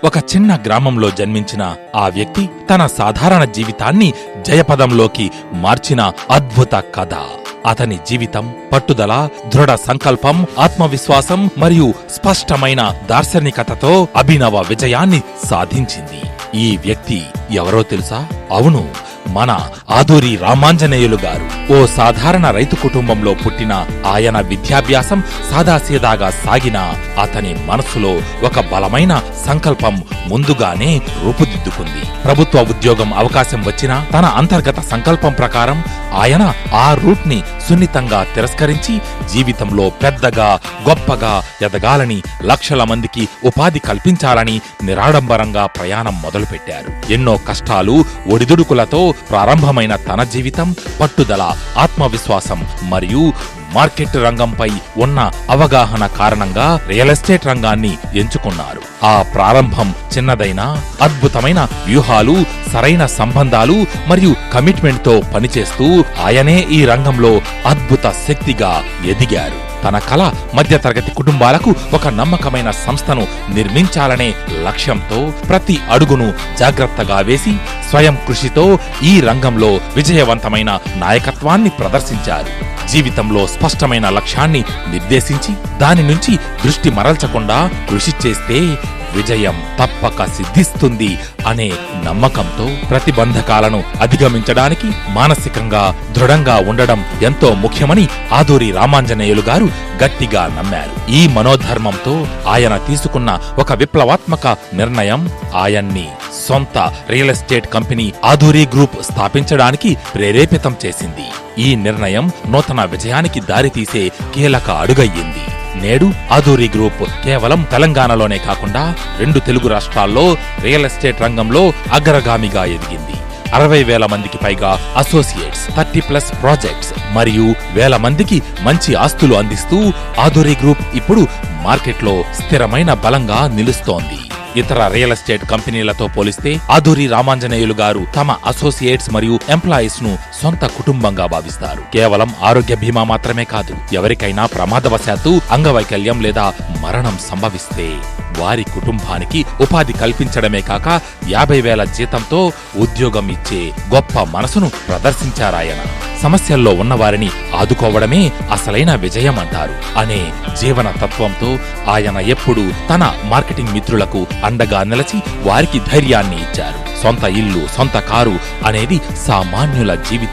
ఒక చిన్న గ్రామంలో జన్మించిన ఆ వ్యక్తి తన సాధారణ జీవితాన్ని జయపదంలోకి మార్చిన అద్భుత కథ. అతని జీవితం పట్టుదల, దృఢ సంకల్పం, ఆత్మవిశ్వాసం మరియు స్పష్టమైన దార్శనికతతో అభినవ విజయాన్ని సాధించింది. ఈ వ్యక్తి ఎవరో తెలుసా? అవును, మన ఆదూరి రామాంజనేయులు గారు. ఓ సాధారణ రైతు కుటుంబంలో పుట్టిన ఆయన విద్యాభ్యాసం సాదాసీదాగా సాగిన అతని మనసులో ఒక బలమైన సంకల్పం ముందుగానే రూపుదిద్దుకుంది. ప్రభుత్వ ఉద్యోగం అవకాశం వచ్చినా తన అంతర్గత సంకల్పం ప్రకారం ఆయన ఆ రూట్ ని సున్నితంగా తిరస్కరించి జీవితంలో పెద్దగా గొప్పగా ఎదగాలని, లక్షల మందికి ఉపాధి కల్పించాలని నిరాడంబరంగా ప్రయాణం మొదలుపెట్టారు. ఎన్నో కష్టాలు, ఒడిదుడుకులతో ప్రారంభమైన తన జీవితం పట్టుదల, ఆత్మవిశ్వాసం మరియు మార్కెట్ రంగంపై ఉన్న అవగాహన కారణంగా రియల్ ఎస్టేట్ రంగాన్ని ఎంచుకున్నారు. ఆ ప్రారంభం చిన్నదైనా అద్భుతమైన వ్యూహాలు, సరైన సంబంధాలు మరియు కమిట్మెంట్తో పనిచేస్తూ ఆయనే ఈ రంగంలో అద్భుత శక్తిగా ఎదిగారు. తన కల మధ్యతరగతి కుటుంబాలకు ఒక నమ్మకమైన సంస్థను నిర్మించాలనే లక్ష్యంతో ప్రతి అడుగును జాగ్రత్తగా వేసి స్వయం కృషితో ఈ రంగంలో విజయవంతమైన నాయకత్వాన్ని ప్రదర్శించారు. జీవితంలో స్పష్టమైన లక్ష్యాన్ని నిర్దేశించి దాని నుంచి దృష్టి మరల్చకుండా కృషి చేస్తే విజయం తప్పక సిద్ధిస్తుంది అనే నమ్మకంతో ప్రతిబంధకాలను అధిగమించడానికి మానసికంగా దృఢంగా ఉండడం ఎంతో ముఖ్యమని ఆదూరి రామాంజనేయులు గారు గట్టిగా నమ్మారు. ఈ మనోధర్మంతో ఆయన తీసుకున్న ఒక విప్లవాత్మక నిర్ణయం ఆయన్ని సొంత real estate company Aduri group స్థాపించడానికి ప్రేరేపితం చేసింది. ఈ నిర్ణయం నూతన విజయానికి దారితీసే కీలక అడుగయ్యింది. నేడు ఆదూరి గ్రూప్ కేవలం తెలంగాణలోనే కాకుండా 2 తెలుగు రాష్ట్రాల్లో రియల్ ఎస్టేట్ రంగంలో అగ్రగామిగా ఎదిగింది. 60,000 మందికి పైగా అసోసియేట్స్, 30+ ప్రాజెక్ట్స్ మరియు వేల మందికి మంచి ఆస్తులు అందిస్తూ ఆదూరి గ్రూప్ ఇప్పుడు మార్కెట్లో స్థిరమైన బలంగా నిలుస్తోంది. ఇతర రియల్ ఎస్టేట్ కంపెనీలతో పోలిస్తే ఆదూరి రామాంజనేయులు గారు తమ అసోసియేట్స్ మరియు ఎంప్లాయీస్ ను సొంత కుటుంబంగా భావిస్తారు. కేవలం ఆరోగ్య బీమా మాత్రమే కాదు, ఎవరికైనా ప్రమాదవశాత్తు అంగవైకల్యం లేదా మరణం సంభవిస్తే వారి కుటుంబానికి ఉపాధి కల్పించడమే కాక 50,000 జీతంతో ఉద్యోగం ఇచ్చే గొప్ప మనసును ప్రదర్శించారాయన. సమస్యల్లో ఉన్నవారిని ఆదుకోవడమే అసలైన విజయం అంటారు అనే జీవన తత్వంతో ఆయన ఎప్పుడూ తన మార్కెటింగ్ మిత్రులకు అండగా నిలిచి వారికి ధైర్యాన్ని ఇచ్చారు. సొంత ఇల్లు, సొంత కారు అనేది సామాన్యుల జీవితం